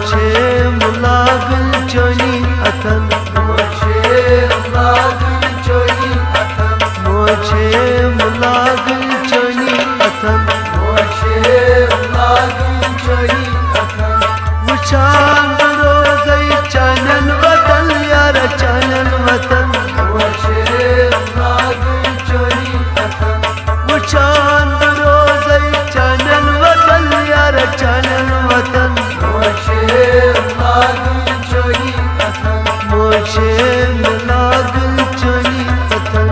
मोछे मुलागल चोनी अथन मोछे मुलागल चोनी अथन मोछे मुलागल चोनी अथन मोछे मुलागल चोनी अथन वुचान रोज़ई चानन वतन यार चानन वतन मोछे मुलागल चोनी अथन वुचान रोज़ई चानन वतन यार चानन वतन मोछे मुलागल चोनी अथन मोछे मुलागल चोनी अथन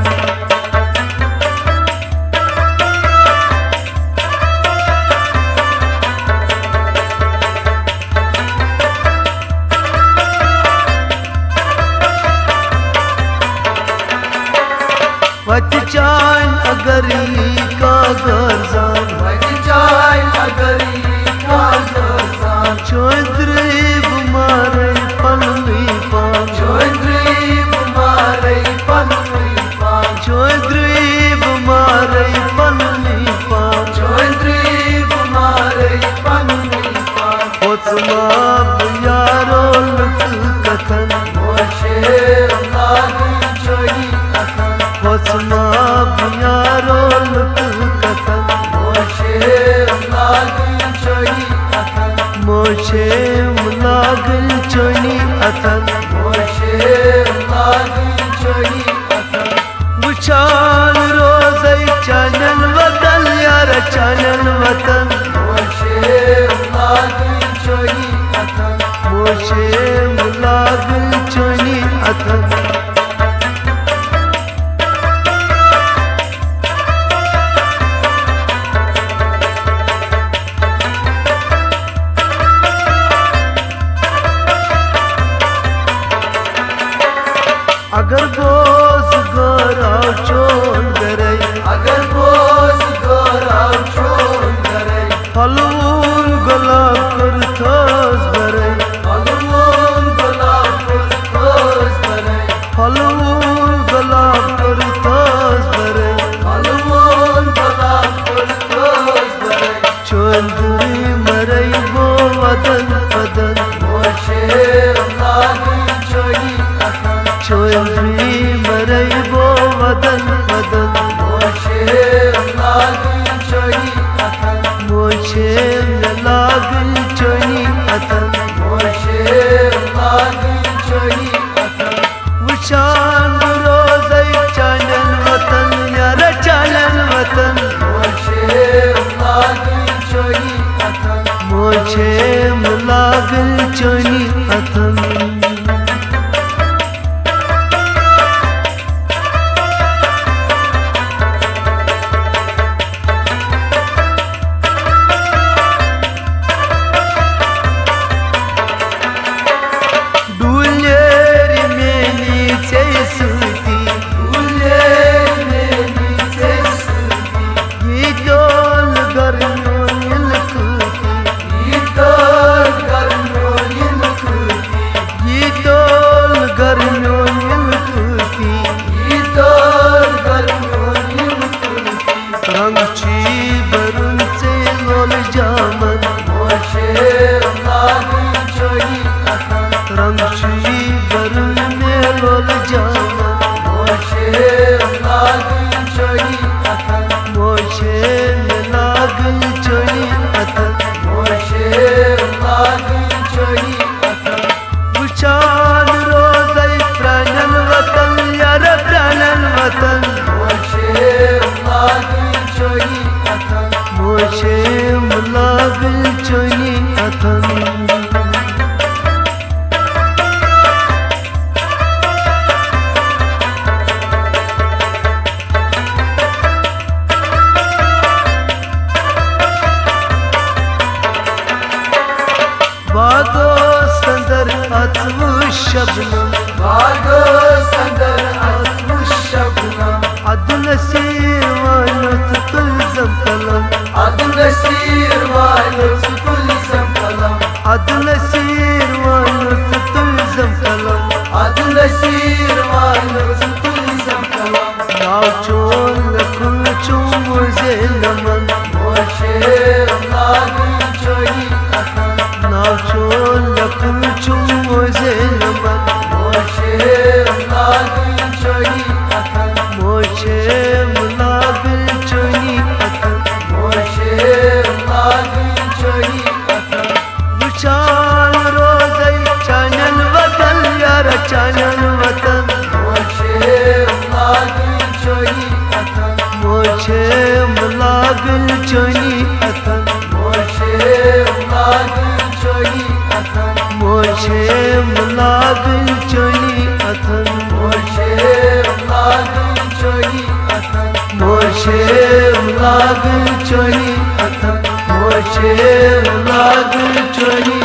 वतचान अगरी का गरजान वतचान अगरी का गरजान चौधरी बुमारे पलवी पान चौधरी बुमारे पलवी पान चौधरी बुमारे पलवी पान चौधरी बुमारे पलवी पान ओत्मा बुयारो लुक कथन मोछे मुलागल चोनी अथन ओत्मा बुयारो लुक कथन मोछे मुलागल चोनी अथन मोछे मुलागल चोनी अथन मोछे मुलागल चोनी अथन वुचान रोज़ई चानन वतन यार चानन वतन मोछे मुलागल चोनी अथन मोछे मुलागल चोनी अथन अगर बोझ गोराव चोन गरई अगर बोझ गोराव छोड़ करे फलूल गुलाब कर थोस भरई फलूल गुलाब फूल खोज करे फलूल गुलाब कर थोस भरई फलूल गुलाब फूल खोज करे चौधरी मरई बो वदन वदन मोछे मुलागल चोनी अथन चौधरी मरई बो वदन वदन मोछे मुलागल चोनी अथन मोछे मुलागल चोनी अथन मोछे मुलागल चोनी अथन वुचान रोज़ई चानन वतन यार चानन वतन मोछे मुलागल चोनी अथन मोछे मुलागल चोनी अथन डुलेरी मेली से सूती फूले मेरी से सूती ये डोल गर्मियों लकुती ये तो गर्मियों लुकती ये डोल गर्मियों लकुती ये तो गर्मियों लुकती रंगची बरुन से लोल जामन मोछे मुलागल चोनी अथन रंगची बरुन में लोल जामन मोछे मुलागल चोनी अथन मोछे मुलागल चोनी अथन मोछे मुलागल चोनी अथन वुचान रोज़ई प्राणन वतन यार प्राणन वतन मोछे मुलागल चोनी अथन मोछे मुलागल चोनी अथन बागो संदर अथवु शबनम बागो संदर अथवु शबनम अदुल सीवानुत तुलजम कलम अदुल सीरवानुत तुलजम कलम अदुल सीवानुत तुलजम कलम अदुल सीरवानुत तुलजम कलम नाव चोन लकुल चुमुजे नमन मोछे मुलागल चोनी अथन नाव चोन चोनी अथन मोशे लागल चोनी अथन मोशे लागल चोनी अथन मोशे लागल चोनी अथन मोशे लागल चोनी अथन मोशे लागल चोनी अथन मोशे लागल चोनी